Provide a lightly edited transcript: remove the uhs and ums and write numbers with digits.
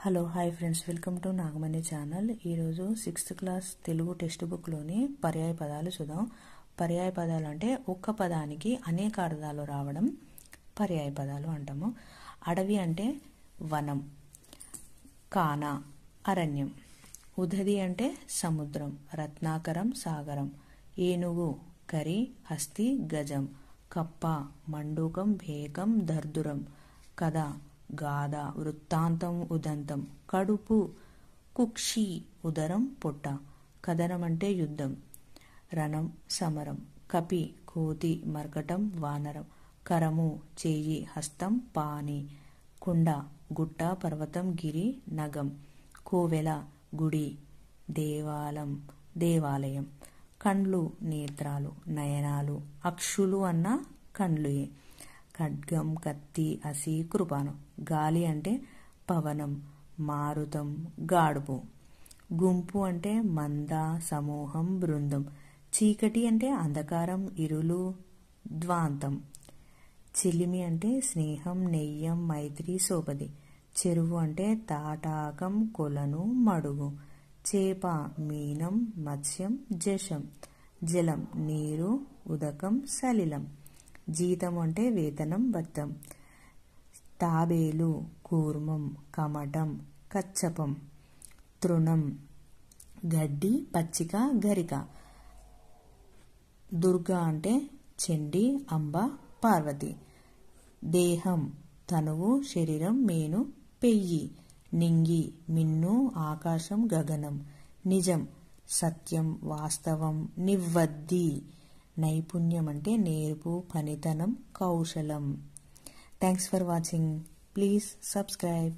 Hello hi friends, welcome to Nagamani channel. ఈరోజు 6th class Telugu text బుక్లోని పర్యాయ పదాలు చూద్దాం. పర్యాయ పదాలు అంటే ఒక్క పదానికి అనేక అర్థాలు రావడం పర్యాయ పదాలు అంటాము. అడవి అంటే వనం, కాన అరణ్యం, ఉదది అంటే సముద్రం, రత్నాకరం సాగరం, ఏనుగు కరి హస్తి గజం, కప్ప మండూకం భేకం దర్దురం, కథ గాథ వృత్తాంతం ఉదంతం, కడుపు కుక్షి ఉదరం పొట్ట, కథనం అంటే యుద్ధం, రణం సమరం, కపి కోతి మర్కటం వానరం, కరము చేయి హస్తం పాని, కుండ గుట్ట పర్వతం గిరి నగం, కోవెల గుడి దేవాలయం, కండ్లు నేత్రాలు నయనాలు, అక్షులు అన్న కండ్లుయే, ఖడ్గం కత్తి అసి కృపానం, గాలి అంటే పవనం మారుతం గాడుపు, గుంపు అంటే మంద సమూహం బృందం, చీకటి అంటే అంధకారం ఇరులు ద్వాంతం, చిలిమి అంటే స్నేహం నెయ్యం మైత్రి సోపది, చెరువు అంటే తాటాకం కొలను మడుగు, చేప మీనం మత్స్యం జశం, జలం నీరు ఉదకం సలిలం, జీతం అంటే వేతనం బత్తం, తాబేలు కూర్మం కమటం కచ్చపం, తృణం గడ్డి పచ్చిక గరిక, దుర్గ అంటే చండి అంబ పార్వతి, దేహం తనువు శరీరం మేను పెయ్యి, నింగి మిన్ను ఆకాశం గగనం, నిజం సత్యం వాస్తవం నివ్వద్ది, నైపుణ్యం అంటే నేర్పు పనితనం కౌశలం. Thanks for watching. Please subscribe.